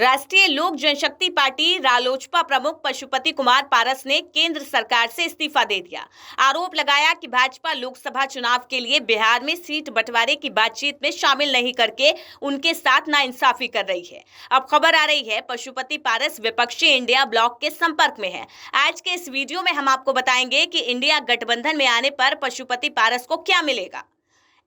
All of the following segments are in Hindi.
राष्ट्रीय लोक जनशक्ति पार्टी रालोचपा प्रमुख पशुपति कुमार पारस ने केंद्र सरकार से इस्तीफा दे दिया। आरोप लगाया कि भाजपा लोकसभा चुनाव के लिए बिहार में सीट बंटवारे की बातचीत में शामिल नहीं करके उनके साथ नाइंसाफी कर रही है। अब खबर आ रही है पशुपति पारस विपक्षी इंडिया ब्लॉक के संपर्क में है। आज के इस वीडियो में हम आपको बताएंगे कि इंडिया गठबंधन में आने पर पशुपति पारस को क्या मिलेगा।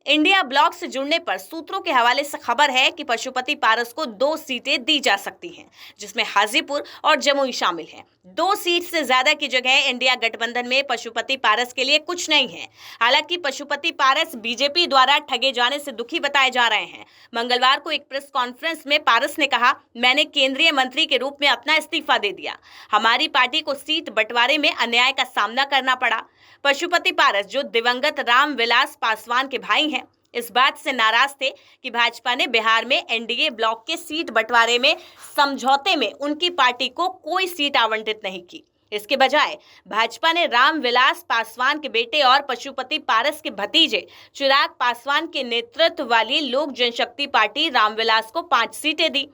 इंडिया ब्लॉक से जुड़ने पर सूत्रों के हवाले से खबर है कि पशुपति पारस को 2 सीटें दी जा सकती हैं, जिसमें हाजीपुर और जमुई शामिल हैं। 2 सीट से ज्यादा की जगह इंडिया गठबंधन में पशुपति पारस के लिए कुछ नहीं है। हालांकि पशुपति पारस बीजेपी द्वारा ठगे जाने से दुखी बताए जा रहे हैं। मंगलवार को एक प्रेस कॉन्फ्रेंस में पारस ने कहा, मैंने केंद्रीय मंत्री के रूप में अपना इस्तीफा दे दिया। हमारी पार्टी को सीट बंटवारे में अन्याय का सामना करना पड़ा। पशुपति पारस, जो दिवंगत रामविलास पासवान के भाई हैं, इस बात से नाराज थे कि भाजपा ने बिहार में एनडीए ब्लॉक के सीट बंटवारे में समझौते में उनकी पार्टी को कोई सीट आवंटित नहीं की। इसके बजाय भाजपा ने रामविलास पासवान के बेटे और पशुपति पारस के भतीजे चिराग पासवान के नेतृत्व वाली लोक जनशक्ति पार्टी रामविलास को 5 सीटें दी।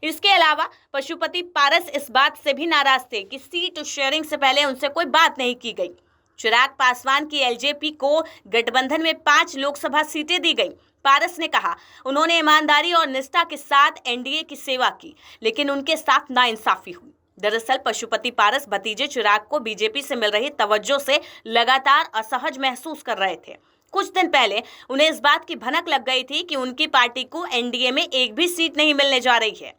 इसके अलावा पशुपति पारस इस बात से भी नाराज थे कि सीट शेयरिंग से पहले उनसे कोई बात नहीं की गई। चिराग पासवान की एलजेपी को गठबंधन में 5 लोकसभा सीटें दी गई। पारस ने कहा, उन्होंने ईमानदारी और निष्ठा के साथ एनडीए की सेवा की, लेकिन उनके साथ नाइंसाफी हुई। दरअसल पशुपति पारस भतीजे चिराग को बीजेपी से मिल रही तवज्जो से लगातार असहज महसूस कर रहे थे। कुछ दिन पहले उन्हें इस बात की भनक लग गई थी कि उनकी पार्टी को एनडीए में एक भी सीट नहीं मिलने जा रही है।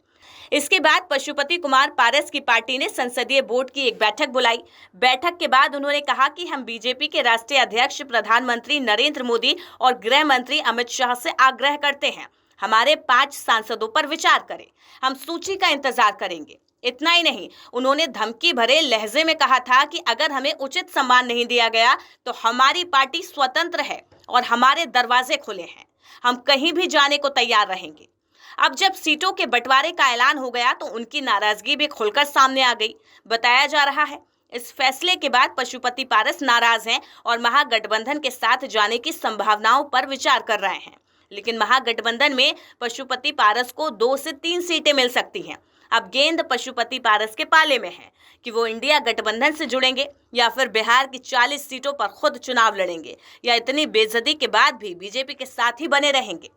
इसके बाद पशुपति कुमार पारस की पार्टी ने संसदीय बोर्ड की एक बैठक बुलाई। बैठक के बाद उन्होंने कहा कि हम बीजेपी के राष्ट्रीय अध्यक्ष प्रधानमंत्री नरेंद्र मोदी और गृह मंत्री अमित शाह से आग्रह करते हैं, हमारे 5 सांसदों पर विचार करें। हम सूची का इंतजार करेंगे। इतना ही नहीं, उन्होंने धमकी भरे लहजे में कहा था कि अगर हमें उचित सम्मान नहीं दिया गया तो हमारी पार्टी स्वतंत्र है और हमारे दरवाजे खुले हैं। हम कहीं भी जाने को तैयार रहेंगे। अब जब सीटों के बंटवारे का ऐलान हो गया तो उनकी नाराजगी भी खुलकर सामने आ गई। बताया जा रहा है इस फैसले के बाद पशुपति पारस नाराज हैं और महागठबंधन के साथ जाने की संभावनाओं पर विचार कर रहे हैं। लेकिन महागठबंधन में पशुपति पारस को 2 से 3 सीटें मिल सकती हैं। अब गेंद पशुपति पारस के पाले में है कि वो इंडिया गठबंधन से जुड़ेंगे या फिर बिहार की 40 सीटों पर खुद चुनाव लड़ेंगे, या इतनी बेइज्जती के बाद भी बीजेपी के साथ ही बने रहेंगे।